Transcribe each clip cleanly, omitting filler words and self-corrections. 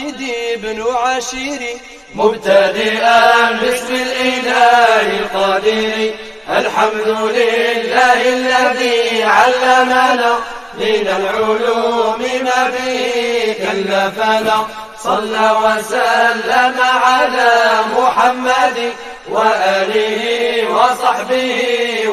الواحد بن عاشر مبتدئا باسم الإله القادر. الحمد لله الذي علمنا من العلوم ما به كلفنا. صلى وسلم على محمد وآله وصحبه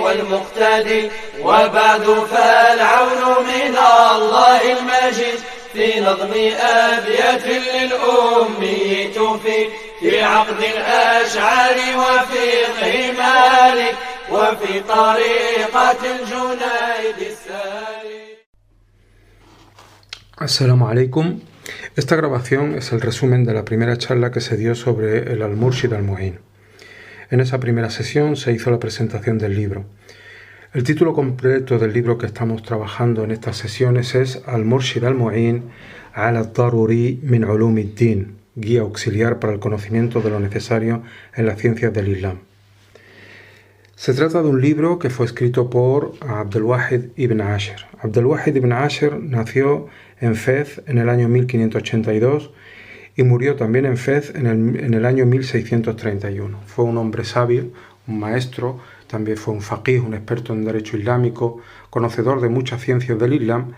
والمقتدي. وبعد فالعون من الله المجيد في نظم أبيات للأمي توفي في عقد الأشعار وفقه مالك وفي طريقة الجنيد السالك. Assalamu alaikum. Esta grabación es el resumen de la primera charla que se dio sobre el Al-Murshid Al-Mu'in. En esa primera sesión se hizo la presentación del libro. El título completo del libro que estamos trabajando en estas sesiones es Al-Murshid Al-Mu'in ala Daruri min Ulumi ad-Din, guía auxiliar para el conocimiento de lo necesario en las ciencias del Islam. Se trata de un libro que fue escrito por Abdul-Wahid ibn Ashir. Abdul-Wahid ibn Ashir nació en Fez en el año 1582 y murió también en Fez en el año 1631. Fue un hombre sabio, un maestro, también fue un faqih, un experto en derecho islámico, conocedor de muchas ciencias del Islam,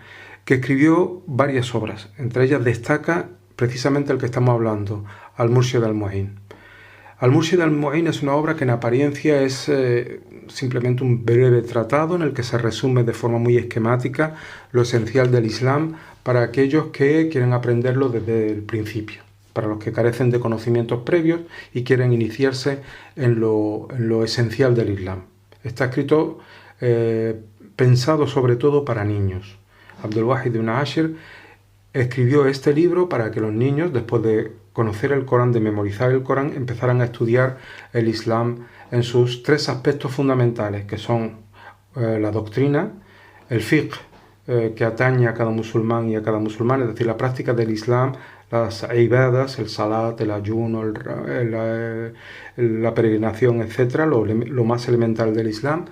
que escribió varias obras. Entre ellas destaca precisamente el que estamos hablando, Al-Murshid Al-Mu'in. Al-Murshid Al-Mu'in es una obra que en apariencia es simplemente un breve tratado en el que se resume de forma muy esquemática lo esencial del Islam para aquellos que quieren aprenderlo desde el principio, para los que carecen de conocimientos previos y quieren iniciarse en lo esencial del Islam. Está escrito pensado sobre todo para niños. Abdul-Wahid ibn Ashir escribió este libro para que los niños, después de conocer el Corán, de memorizar el Corán, empezaran a estudiar el Islam en sus tres aspectos fundamentales, que son la doctrina, el fiqh, que atañe a cada musulmán y a cada musulmán, es decir, la práctica del Islam, las ibadas, el salat, el ayuno, la peregrinación, etc., lo más elemental del Islam.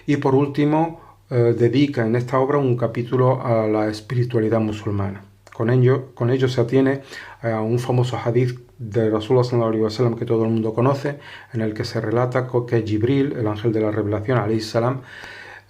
Y por último, dedica en esta obra un capítulo a la espiritualidad musulmana. Con ello se atiene a un famoso hadith de Rasulullah sallallahu alaihi wasallam que todo el mundo conoce, en el que se relata que Jibril, el ángel de la revelación, alayhi salam,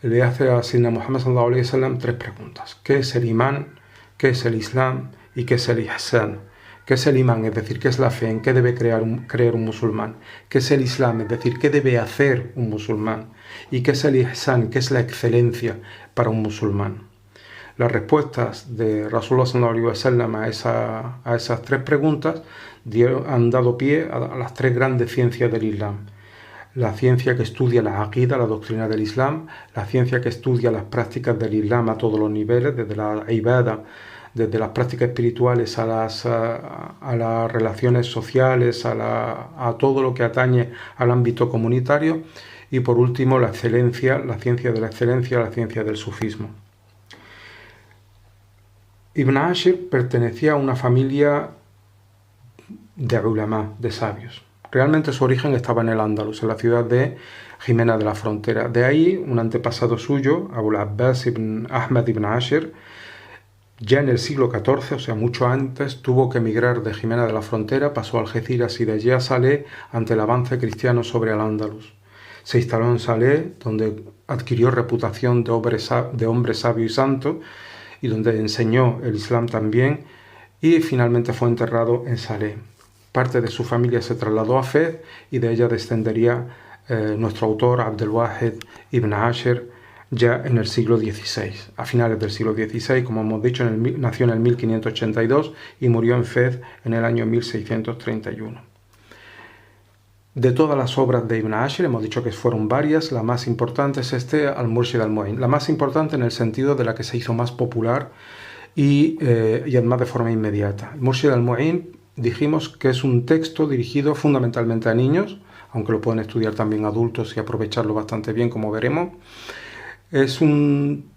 le hace a Sayyidina Muhammad sallallahu alaihi wasallam tres preguntas. ¿Qué es el imán? ¿Qué es el Islam? ¿Y qué es el ihsan? ¿Qué es el imán? Es decir, ¿qué es la fe? ¿En qué debe creer un musulmán? ¿Qué es el Islam? Es decir, ¿qué debe hacer un musulmán? ¿Y qué es el ihsan? ¿Qué es la excelencia para un musulmán? Las respuestas de Rasulullah sallallahu alaihi wasallam a esas tres preguntas han dado pie a las tres grandes ciencias del Islam. La ciencia que estudia la aqida, la doctrina del Islam, la ciencia que estudia las prácticas del Islam a todos los niveles, desde la ibada, desde las prácticas espirituales a las relaciones sociales, a todo lo que atañe al ámbito comunitario, y por último la excelencia, la ciencia de la excelencia, la ciencia del sufismo. Ibn Ashir pertenecía a una familia de ulama, de sabios. Realmente su origen estaba en el Andalus, en la ciudad de Jimena de la Frontera. De ahí, un antepasado suyo, Abul Abbas ibn Ahmad ibn Ashir, ya en el siglo XIV, o sea, mucho antes, tuvo que emigrar de Jimena de la Frontera, pasó a Algeciras y de allí a Salé ante el avance cristiano sobre el Andalus. Se instaló en Salé, donde adquirió reputación de hombre sabio y santo, y donde enseñó el Islam también, y finalmente fue enterrado en Salé. Parte de su familia se trasladó a Fez y de ella descendería nuestro autor Abdul-Wahid ibn Ashir ya en el siglo XVI. A finales del siglo XVI, como hemos dicho, nació en el 1582 y murió en Fez en el año 1631. De todas las obras de Ibn Ashir, hemos dicho que fueron varias, la más importante es Al-Murshid Al-Mu'in. La más importante en el sentido de la que se hizo más popular y además de forma inmediata. Al-Murshid Al-Mu'in dijimos que es un texto dirigido fundamentalmente a niños, aunque lo pueden estudiar también adultos y aprovecharlo bastante bien, como veremos. Es un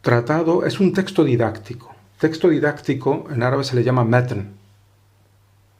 tratado, es un texto didáctico. Texto didáctico en árabe se le llama matn.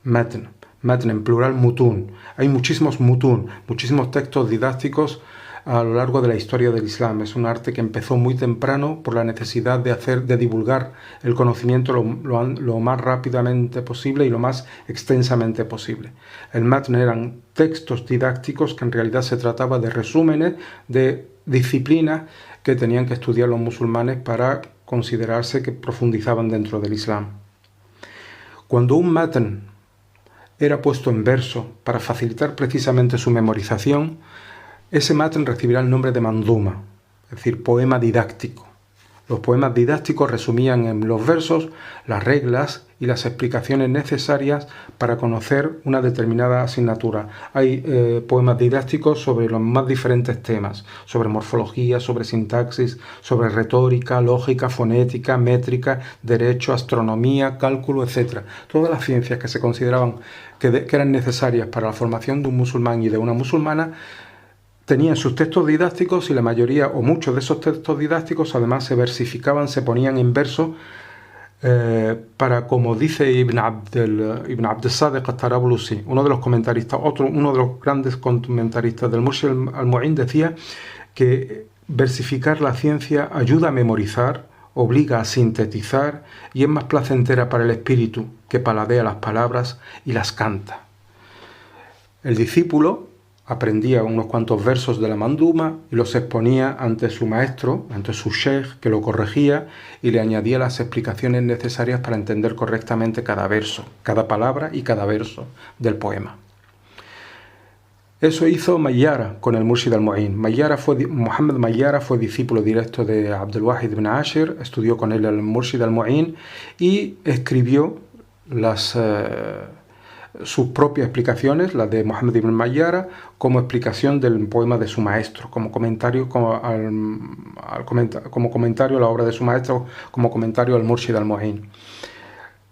Matn en plural mutun. Hay muchísimos mutun, muchísimos textos didácticos a lo largo de la historia del Islam. Es un arte que empezó muy temprano por la necesidad de divulgar el conocimiento lo más rápidamente posible y lo más extensamente posible. El matn eran textos didácticos que en realidad se trataba de resúmenes de disciplinas que tenían que estudiar los musulmanes para considerarse que profundizaban dentro del Islam. Cuando un matn era puesto en verso para facilitar precisamente su memorización, ese matn recibirá el nombre de manduma, es decir, poema didáctico. Los poemas didácticos resumían en los versos las reglas y las explicaciones necesarias para conocer una determinada asignatura. Hay poemas didácticos sobre los más diferentes temas, sobre morfología, sobre sintaxis, sobre retórica, lógica, fonética, métrica, derecho, astronomía, cálculo, etc. Todas las ciencias que se consideraban que eran necesarias para la formación de un musulmán y de una musulmana tenían sus textos didácticos, y la mayoría o muchos de esos textos didácticos además se versificaban, se ponían en verso para, como dice Ibn Abd al-Sadiq al-Tarablusi, uno de los comentaristas, uno de los grandes comentaristas del Murshid al-Mu'in, decía que versificar la ciencia ayuda a memorizar, obliga a sintetizar y es más placentera para el espíritu, que paladea las palabras y las canta. El discípulo aprendía unos cuantos versos de la manduma y los exponía ante su maestro, ante su sheikh, que lo corregía y le añadía las explicaciones necesarias para entender correctamente cada verso, cada palabra y cada verso del poema. Eso hizo Mayyara con el Murshid al-Mu'in. Muhammad Mayyara fue discípulo directo de Abdul Wahid ibn Ashir, estudió con él el Murshid al-Mu'in y escribió sus propias explicaciones, las de Muhammad ibn Mayyara, como explicación del poema de su maestro, como comentario a la obra de su maestro, como comentario al Murshid al-Mu'in.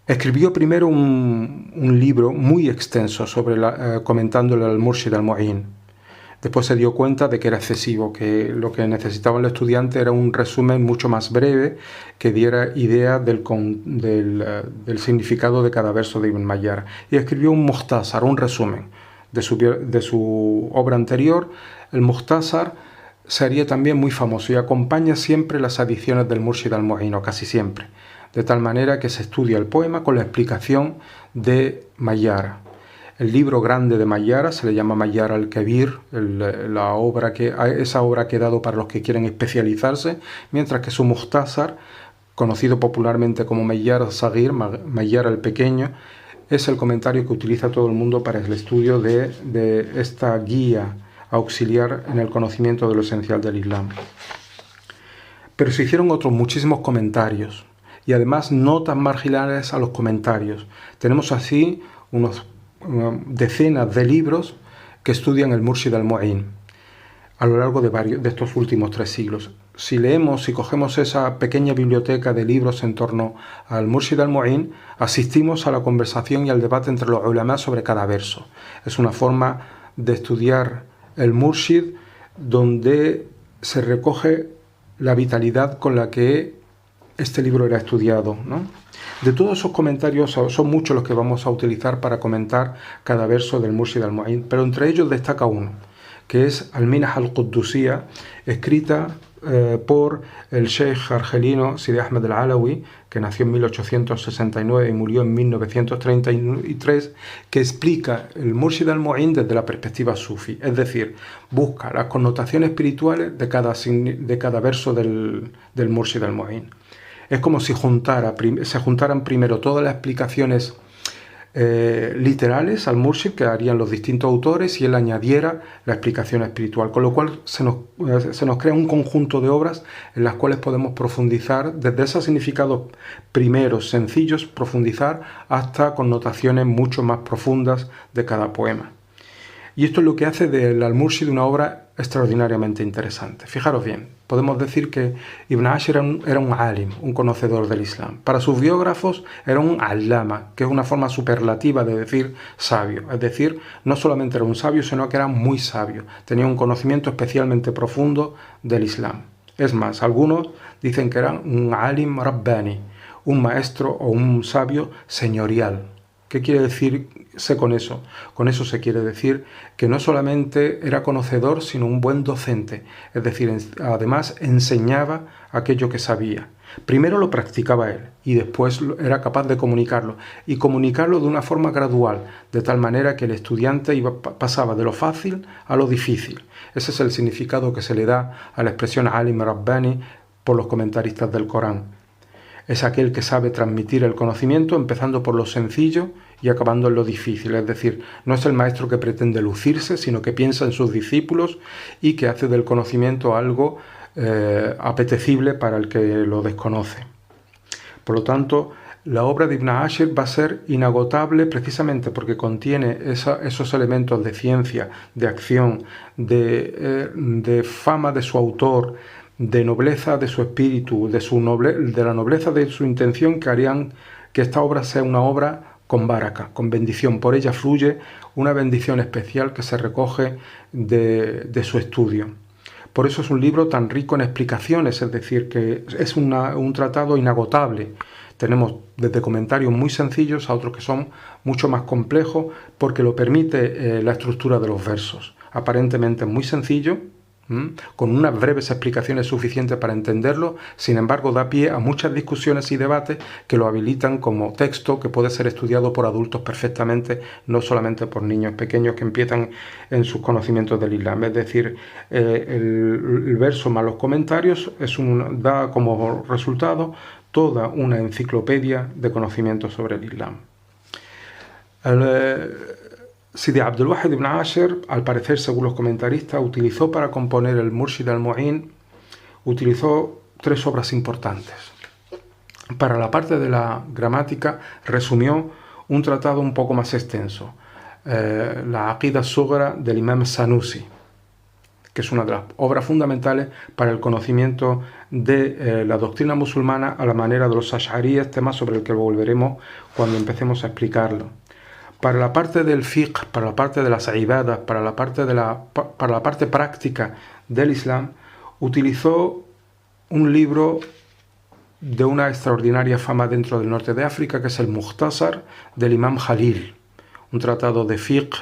Escribió primero un libro muy extenso comentándole al Murshid al-Mu'in. Después se dio cuenta de que era excesivo, que lo que necesitaba el estudiante era un resumen mucho más breve que diera idea del significado de cada verso de Ibn Mayyara. Y escribió un mukhtasar, un resumen de su obra anterior. El mukhtasar sería también muy famoso y acompaña siempre las adiciones del Murshid al-Mu'in, o casi siempre, de tal manera que se estudia el poema con la explicación de Mayyara. El libro grande de Mayyara se le llama Mayyara al-Kabir, esa obra que he dado para los que quieren especializarse, mientras que su mukhtasar, conocido popularmente como Mayyara al-Saghir, Mayyara el Pequeño, es el comentario que utiliza todo el mundo para el estudio de esta guía auxiliar en el conocimiento de lo esencial del Islam. Pero se hicieron otros muchísimos comentarios y además notas marginales a los comentarios. Tenemos así decenas de libros que estudian el Murshid al-Mu'in a lo largo de estos últimos 3 siglos. Si cogemos esa pequeña biblioteca de libros en torno al Murshid al-Mu'in, asistimos a la conversación y al debate entre los ulama sobre cada verso. Es una forma de estudiar el Murshid donde se recoge la vitalidad con la que este libro era estudiado, ¿no? De todos esos comentarios son muchos los que vamos a utilizar para comentar cada verso del Murshid al-Mu'in, pero entre ellos destaca uno, que es Al-Minah al-Quddusiyya, escrita por el sheikh argelino Sidi Ahmed al-Alawi, que nació en 1869 y murió en 1933, que explica el Murshid al-Mu'in desde la perspectiva sufi, es decir, busca las connotaciones espirituales de cada verso del Murshid al-Mu'in. Es como si se juntaran primero todas las explicaciones literales al Murshid que harían los distintos autores y él añadiera la explicación espiritual, con lo cual se nos crea un conjunto de obras en las cuales podemos profundizar desde esos significados primeros, sencillos, profundizar hasta connotaciones mucho más profundas de cada poema. Y esto es lo que hace del Al-Murshid una obra extraordinariamente interesante. Fijaros bien, podemos decir que Ibn Ashir era un alim, un conocedor del Islam. Para sus biógrafos era un allama, que es una forma superlativa de decir sabio. Es decir, no solamente era un sabio, sino que era muy sabio. Tenía un conocimiento especialmente profundo del Islam. Es más, algunos dicen que era un alim rabbani, un maestro o un sabio señorial. ¿Qué quiere decirse con eso? Con eso se quiere decir que no solamente era conocedor, sino un buen docente. Es decir, además enseñaba aquello que sabía. Primero lo practicaba él y después era capaz de comunicarlo. Y comunicarlo de una forma gradual, de tal manera que el estudiante pasaba de lo fácil a lo difícil. Ese es el significado que se le da a la expresión alim rabbani por los comentaristas del Corán. Es aquel que sabe transmitir el conocimiento empezando por lo sencillo y acabando en lo difícil. Es decir, no es el maestro que pretende lucirse, sino que piensa en sus discípulos y que hace del conocimiento algo apetecible para el que lo desconoce. Por lo tanto, la obra de Ibn Ashir va a ser inagotable precisamente porque contiene esos elementos de ciencia, de acción, de fama de su autor, de nobleza de su espíritu, de la nobleza de su intención, que harían que esta obra sea una obra con baraka, con bendición. Por ella fluye una bendición especial que se recoge de su estudio. Por eso es un libro tan rico en explicaciones, es decir, que es un tratado inagotable. Tenemos desde comentarios muy sencillos a otros que son mucho más complejos, porque lo permite la estructura de los versos. Aparentemente muy sencillo, con unas breves explicaciones suficientes para entenderlo, sin embargo da pie a muchas discusiones y debates que lo habilitan como texto que puede ser estudiado por adultos perfectamente, no solamente por niños pequeños que empiezan en sus conocimientos del Islam. Es decir, el verso más los comentarios da como resultado toda una enciclopedia de conocimientos sobre el Islam. Sidi Abdul Wahid ibn Ashir, al parecer, según los comentaristas, utilizó para componer el Murshid al-Mu'in, utilizó 3 obras importantes. Para la parte de la gramática, resumió un tratado un poco más extenso, la Aqida Sughra del Imam Sanusi, que es una de las obras fundamentales para el conocimiento de la doctrina musulmana a la manera de los ash'aríes, tema sobre el que volveremos cuando empecemos a explicarlo. Para la parte del fiqh, para la parte de las ibadas, para la parte práctica del Islam, utilizó un libro de una extraordinaria fama dentro del norte de África, que es el Mukhtasar del Imam Jalil, un tratado de fiqh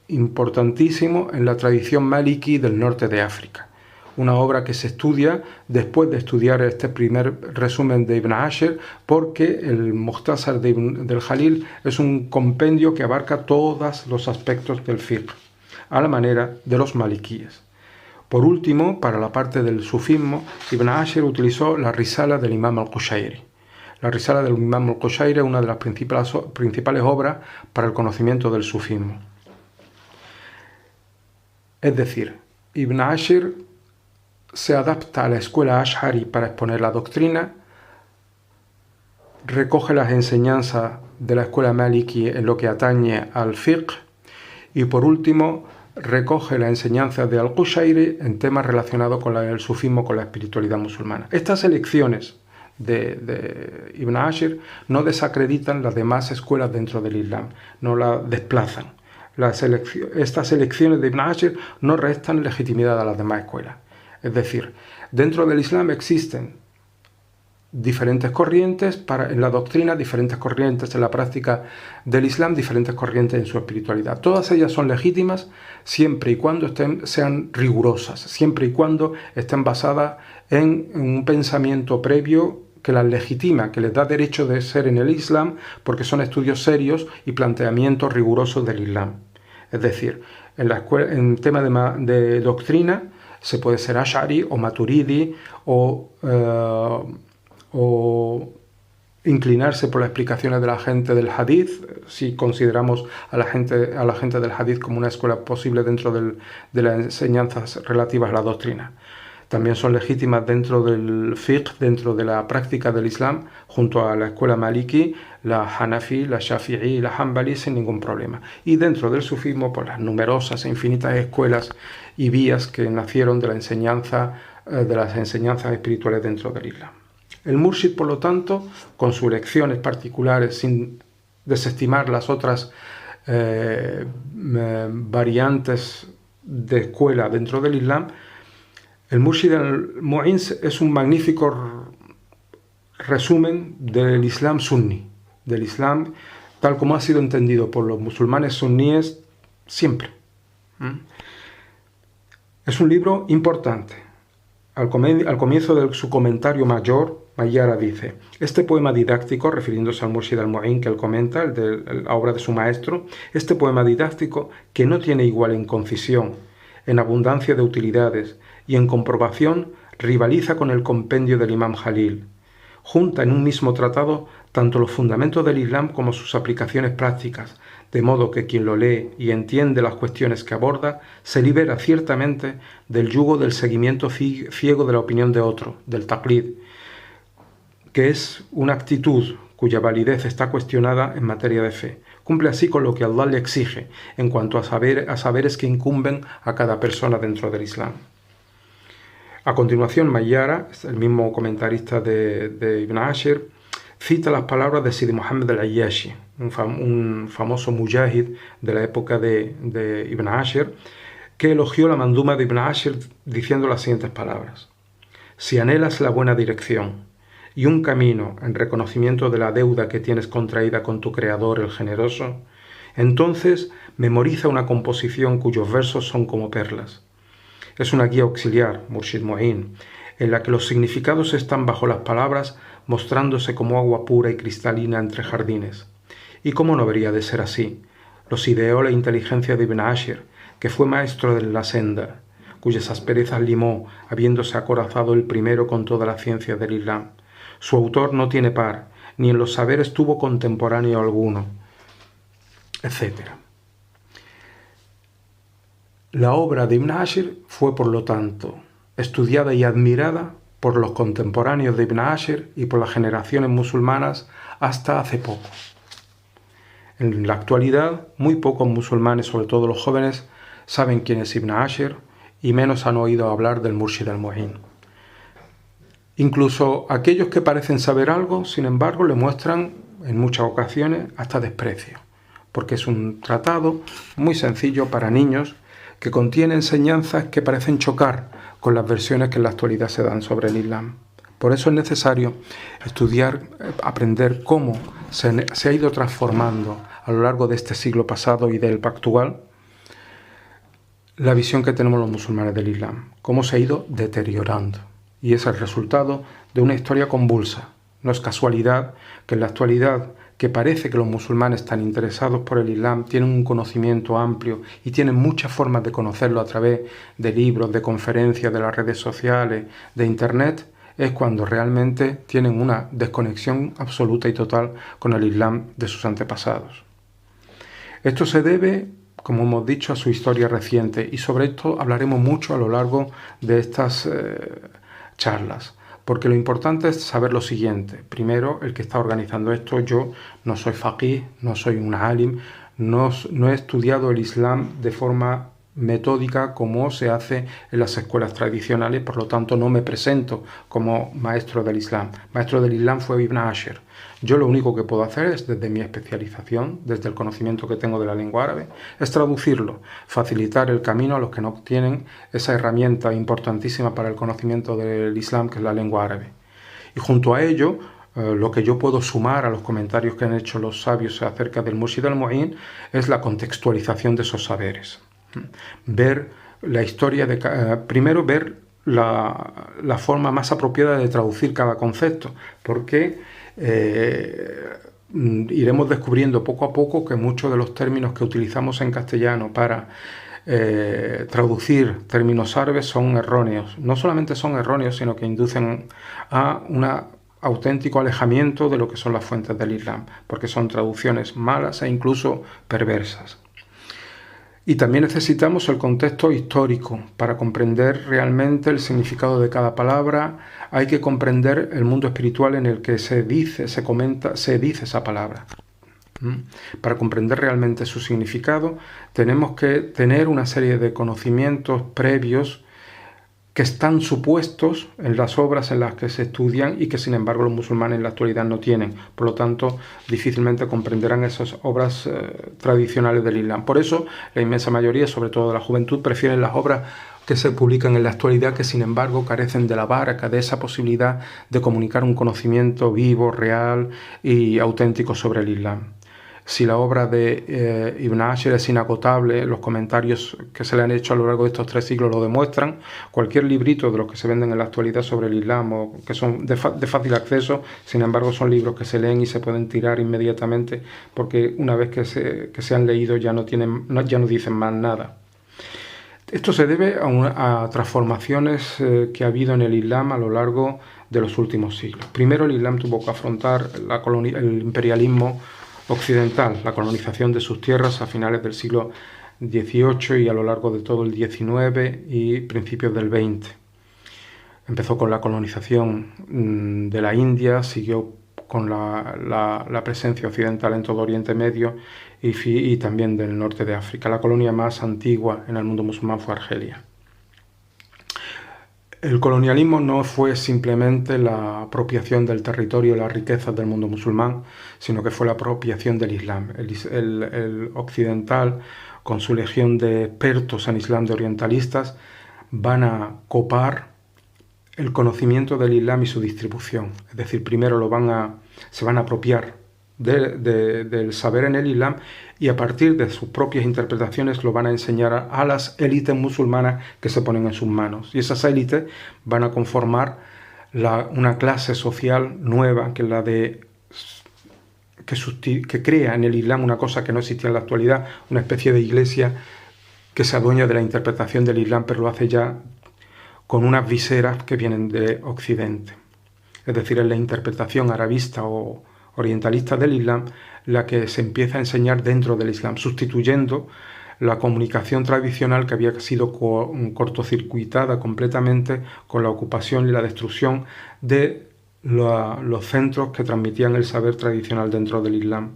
importantísimo en la tradición maliki del norte de África. Una obra que se estudia después de estudiar este primer resumen de Ibn Ashir, porque el Mukhtasar del Jalil es un compendio que abarca todos los aspectos del fiqh, a la manera de los malikíes. Por último, para la parte del sufismo, Ibn Ashir utilizó la Risala del Imam al-Qushayri. La Risala del Imam al-Qushayri es una de las principales obras para el conocimiento del sufismo. Es decir, Ibn Ashir se adapta a la escuela Ash'ari para exponer la doctrina, recoge las enseñanzas de la escuela Maliki en lo que atañe al fiqh y, por último, recoge la enseñanza de al-Qushayri en temas relacionados con el sufismo, con la espiritualidad musulmana. Estas elecciones de Ibn Ashir no desacreditan las demás escuelas dentro del Islam, no las desplazan. Estas elecciones de Ibn Ashir no restan legitimidad a las demás escuelas. Es decir, dentro del Islam existen diferentes corrientes en la doctrina, diferentes corrientes en la práctica del Islam, diferentes corrientes en su espiritualidad. Todas ellas son legítimas siempre y cuando sean rigurosas, siempre y cuando estén basadas en un pensamiento previo que las legitima, que les da derecho de ser en el Islam, porque son estudios serios y planteamientos rigurosos del Islam. Es decir, en tema de doctrina, se puede ser Ash'ari o Maturidi o inclinarse por las explicaciones de la gente del Hadith, si consideramos a la gente del Hadith como una escuela posible dentro de las enseñanzas relativas a la doctrina. También son legítimas dentro del fiqh, dentro de la práctica del Islam, junto a la escuela Maliki, la Hanafi, la Shafi'i y la Hanbali sin ningún problema. Y dentro del sufismo, por las numerosas e infinitas escuelas y vías que nacieron de las enseñanzas espirituales dentro del Islam. El Murshid, por lo tanto, con sus lecciones particulares, sin desestimar las otras variantes de escuela dentro del Islam, el Murshid al-Mu'in es un magnífico resumen del Islam sunni, del Islam, tal como ha sido entendido por los musulmanes suníes siempre. Es un libro importante. Al comienzo de su comentario mayor, Mayyara dice: este poema didáctico, refiriéndose al Murshid al-Mu'in que él comenta, la obra de su maestro, este poema didáctico, que no tiene igual en concisión, en abundancia de utilidades y en comprobación, rivaliza con el compendio del Imam Jalil. Junta en un mismo tratado tanto los fundamentos del Islam como sus aplicaciones prácticas, de modo que quien lo lee y entiende las cuestiones que aborda se libera ciertamente del yugo del seguimiento ciego de la opinión de otro, del taqlid, que es una actitud cuya validez está cuestionada en materia de fe. Cumple así con lo que Allah le exige en cuanto a saberes que incumben a cada persona dentro del Islam. A continuación, Mayyara, el mismo comentarista de Ibn Ashir, cita las palabras de Sidi Muhammad al-Ayyashi, un famoso mujahid de la época de Ibn Ashir, que elogió la manduma de Ibn Ashir diciendo las siguientes palabras: si anhelas la buena dirección y un camino en reconocimiento de la deuda que tienes contraída con tu Creador, el Generoso, entonces memoriza una composición cuyos versos son como perlas. Es una guía auxiliar, Murshid Mu'in, en la que los significados están bajo las palabras, mostrándose como agua pura y cristalina entre jardines. ¿Y cómo no debería de ser así? Los ideó la inteligencia de Ibn Ashir, que fue maestro de la senda, cuyas asperezas limó, habiéndose acorazado el primero con toda la ciencia del Islam. Su autor no tiene par, ni en los saberes tuvo contemporáneo alguno, etc. La obra de Ibn Ashir fue, por lo tanto, estudiada y admirada por los contemporáneos de Ibn Ashir y por las generaciones musulmanas hasta hace poco. En la actualidad, muy pocos musulmanes, sobre todo los jóvenes, saben quién es Ibn Ashir y menos han oído hablar del Murshid al-Mu'in. Incluso aquellos que parecen saber algo, sin embargo, le muestran en muchas ocasiones hasta desprecio, porque es un tratado muy sencillo para niños que contiene enseñanzas que parecen chocar con las versiones que en la actualidad se dan sobre el Islam. Por eso es necesario estudiar, aprender cómo se ha ido transformando a lo largo de este siglo pasado y del actual la visión que tenemos los musulmanes del Islam, cómo se ha ido deteriorando. Y es el resultado de una historia convulsa. No es casualidad que en la actualidad, que parece que los musulmanes tan interesados por el Islam tienen un conocimiento amplio y tienen muchas formas de conocerlo a través de libros, de conferencias, de las redes sociales, de Internet, es cuando realmente tienen una desconexión absoluta y total con el Islam de sus antepasados. Esto se debe, como hemos dicho, a su historia reciente, y sobre esto hablaremos mucho a lo largo de estas charlas. Porque lo importante es saber lo siguiente. Primero, el que está organizando esto, yo no soy faqih, no soy un alim, no he estudiado el Islam de forma metódica como se hace en las escuelas tradicionales, por lo tanto no me presento como maestro del Islam. Maestro del Islam fue Ibn Ashir. Yo lo único que puedo hacer es, desde mi especialización, desde el conocimiento que tengo de la lengua árabe, es traducirlo, facilitar el camino a los que no tienen esa herramienta importantísima para el conocimiento del Islam, que es la lengua árabe. Y junto a ello, lo que yo puedo sumar a los comentarios que han hecho los sabios acerca del Murshid al-Mu'in es la contextualización de esos saberes. Ver la historia primero ver la forma más apropiada de traducir cada concepto, porque iremos descubriendo poco a poco que muchos de los términos que utilizamos en castellano para traducir términos árabes son erróneos. No solamente son erróneos, sino que inducen a un auténtico alejamiento de lo que son las fuentes del Islam, porque son traducciones malas e incluso perversas. Y también necesitamos el contexto histórico para comprender realmente el significado de cada palabra. Hay que comprender el mundo espiritual en el que se dice esa palabra. Para comprender realmente su significado, tenemos que tener una serie de conocimientos previos que están supuestos en las obras en las que se estudian y que sin embargo los musulmanes en la actualidad no tienen. Por lo tanto, difícilmente comprenderán esas obras tradicionales del Islam. Por eso, la inmensa mayoría, sobre todo de la juventud, prefieren las obras que se publican en la actualidad que sin embargo carecen de la barca, de esa posibilidad de comunicar un conocimiento vivo, real y auténtico sobre el Islam. Si la obra de Ibn Ashir es inagotable, los comentarios que se le han hecho a lo largo de estos 3 siglos lo demuestran, cualquier librito de los que se venden en la actualidad sobre el Islam o que son de fácil acceso, sin embargo son libros que se leen y se pueden tirar inmediatamente porque una vez que se han leído ya no dicen más nada. Esto se debe a transformaciones que ha habido en el Islam a lo largo de los últimos siglos. Primero, el Islam tuvo que afrontar el imperialismo occidental, la colonización de sus tierras a finales del siglo XVIII y a lo largo de todo el XIX y principios del XX. Empezó con la colonización de la India, siguió con la presencia occidental en todo Oriente Medio y también del norte de África. La colonia más antigua en el mundo musulmán fue Argelia. El colonialismo no fue simplemente la apropiación del territorio y las riquezas del mundo musulmán, sino que fue la apropiación del Islam. El occidental, con su legión de expertos en Islam, de orientalistas, van a copar el conocimiento del Islam y su distribución. Es decir, primero se van a apropiar del saber en el Islam y a partir de sus propias interpretaciones lo van a enseñar a las élites musulmanas que se ponen en sus manos. Y esas élites van a conformar una clase social nueva, que es la que crea en el Islam una cosa que no existía en la actualidad, una especie de iglesia que se adueña de la interpretación del Islam, pero lo hace ya con unas viseras que vienen de Occidente. Es decir, es la interpretación arabista o orientalista del Islam la que se empieza a enseñar dentro del Islam, sustituyendo la comunicación tradicional que había sido cortocircuitada completamente con la ocupación y la destrucción de los centros que transmitían el saber tradicional dentro del Islam.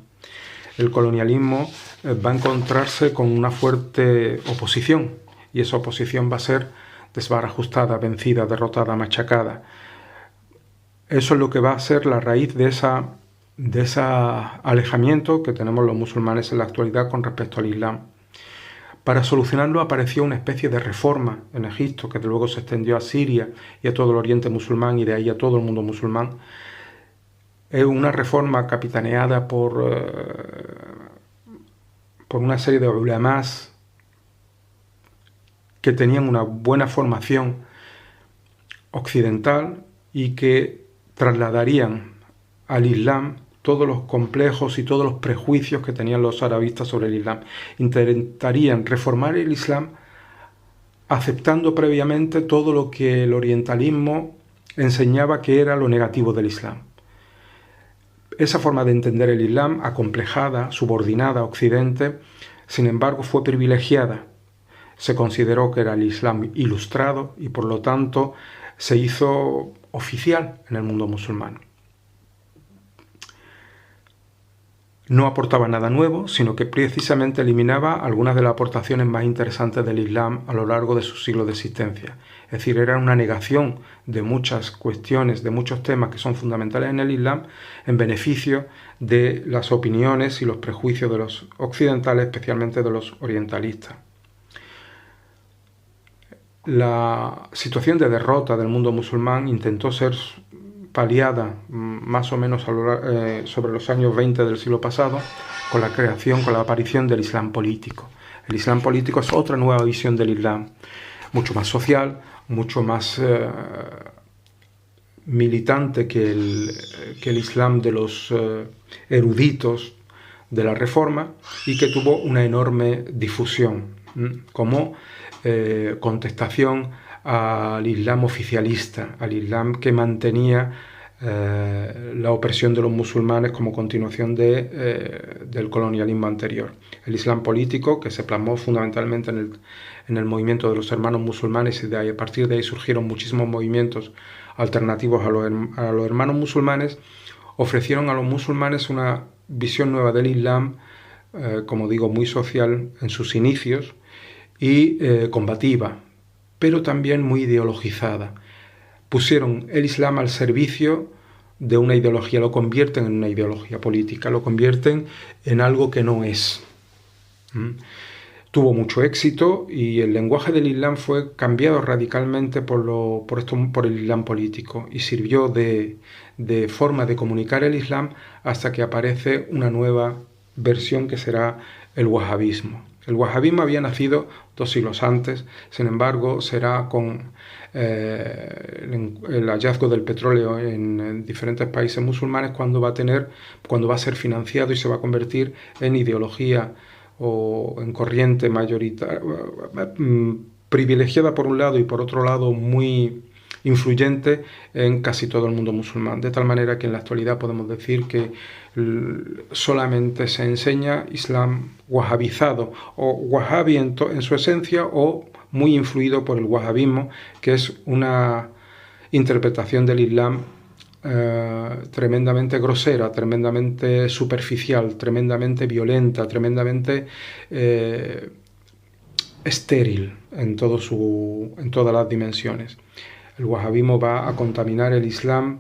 El colonialismo va a encontrarse con una fuerte oposición y esa oposición va a ser desbarajustada, vencida, derrotada, machacada. Eso es lo que va a ser la raíz de ese alejamiento que tenemos los musulmanes en la actualidad con respecto al Islam. Para solucionarlo apareció una especie de reforma en Egipto, que luego se extendió a Siria y a todo el Oriente musulmán y de ahí a todo el mundo musulmán. Es una reforma capitaneada por una serie de ulamás que tenían una buena formación occidental y que trasladarían al Islam todos los complejos y todos los prejuicios que tenían los arabistas sobre el Islam. Intentarían reformar el Islam aceptando previamente todo lo que el orientalismo enseñaba que era lo negativo del Islam. Esa forma de entender el Islam, acomplejada, subordinada a Occidente, sin embargo fue privilegiada. Se consideró que era el Islam ilustrado y por lo tanto se hizo oficial en el mundo musulmán. No aportaba nada nuevo, sino que precisamente eliminaba algunas de las aportaciones más interesantes del Islam a lo largo de sus siglos de existencia. Es decir, era una negación de muchas cuestiones, de muchos temas que son fundamentales en el Islam, en beneficio de las opiniones y los prejuicios de los occidentales, especialmente de los orientalistas. La situación de derrota del mundo musulmán intentó ser paliada más o menos sobre los años 20 del siglo pasado con la aparición del Islam político. El Islam político es otra nueva visión del Islam, mucho más social, mucho más militante que el Islam de los eruditos de la Reforma y que tuvo una enorme difusión como contestación al Islam oficialista, al Islam que mantenía la opresión de los musulmanes como continuación del colonialismo anterior. El Islam político, que se plasmó fundamentalmente en el movimiento de los hermanos musulmanes y a partir de ahí surgieron muchísimos movimientos alternativos a los hermanos musulmanes, ofrecieron a los musulmanes una visión nueva del Islam, como digo, muy social en sus inicios y combativa, pero también muy ideologizada. Pusieron el Islam al servicio de una ideología, lo convierten en una ideología política, lo convierten en algo que no es. tuvo mucho éxito y el lenguaje del Islam fue cambiado radicalmente por el Islam político y sirvió de forma de comunicar el Islam hasta que aparece una nueva versión que será el wahabismo. El wahabismo había nacido 2 siglos antes, sin embargo será con el hallazgo del petróleo en diferentes países musulmanes cuando va a ser financiado y se va a convertir en ideología o en corriente mayoritaria, privilegiada por un lado y por otro lado muy influyente en casi todo el mundo musulmán, de tal manera que en la actualidad podemos decir que solamente se enseña Islam wahabizado o wahabi en su esencia o muy influido por el wahabismo, que es una interpretación del Islam tremendamente grosera, tremendamente superficial, tremendamente violenta, tremendamente estéril en todas las dimensiones. El wahabismo va a contaminar el Islam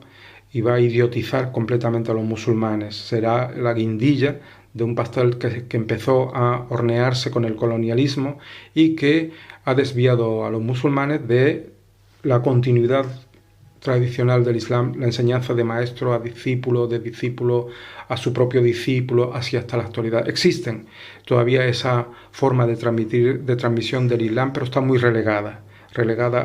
y va a idiotizar completamente a los musulmanes. Será la guindilla de un pastel que empezó a hornearse con el colonialismo y que ha desviado a los musulmanes de la continuidad tradicional del Islam, la enseñanza de maestro a discípulo, de discípulo a su propio discípulo, así hasta la actualidad. Existen todavía esa forma de transmisión del Islam, pero está muy relegada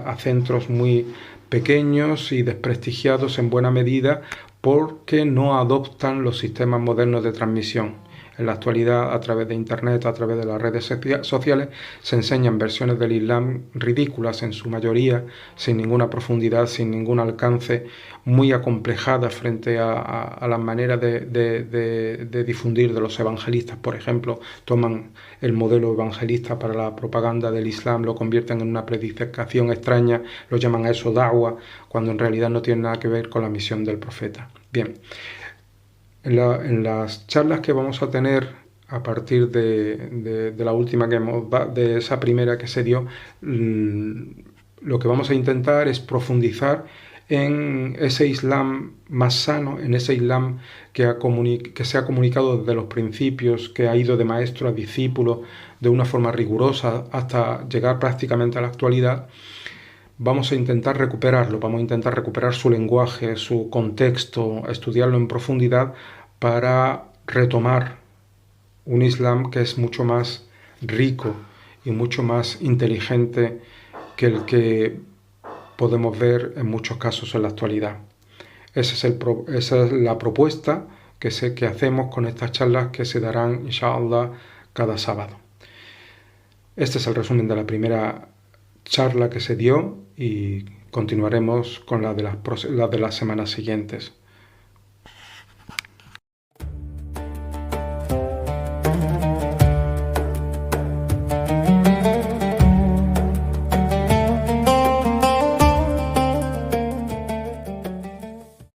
a centros muy pequeños y desprestigiados en buena medida porque no adoptan los sistemas modernos de transmisión. En la actualidad, a través de Internet, a través de las redes sociales, se enseñan versiones del Islam ridículas en su mayoría, sin ninguna profundidad, sin ningún alcance, muy acomplejadas frente a las maneras de difundir de los evangelistas. Por ejemplo, toman el modelo evangelista para la propaganda del Islam, lo convierten en una predicación extraña, lo llaman a eso da'wa, cuando en realidad no tiene nada que ver con la misión del profeta. Bien. En las charlas que vamos a tener a partir de la última de esa primera que se dio, lo que vamos a intentar es profundizar en ese Islam más sano, en ese Islam que se ha comunicado desde los principios, que ha ido de maestro a discípulo de una forma rigurosa hasta llegar prácticamente a la actualidad. Vamos a intentar recuperarlo, vamos a intentar recuperar su lenguaje, su contexto, estudiarlo en profundidad para retomar un Islam que es mucho más rico y mucho más inteligente que el que podemos ver en muchos casos en la actualidad. Esa es la propuesta que hacemos con estas charlas que se darán, inshallah, cada sábado. Este es el resumen de la primera charla que se dio y continuaremos con la de las semanas siguientes.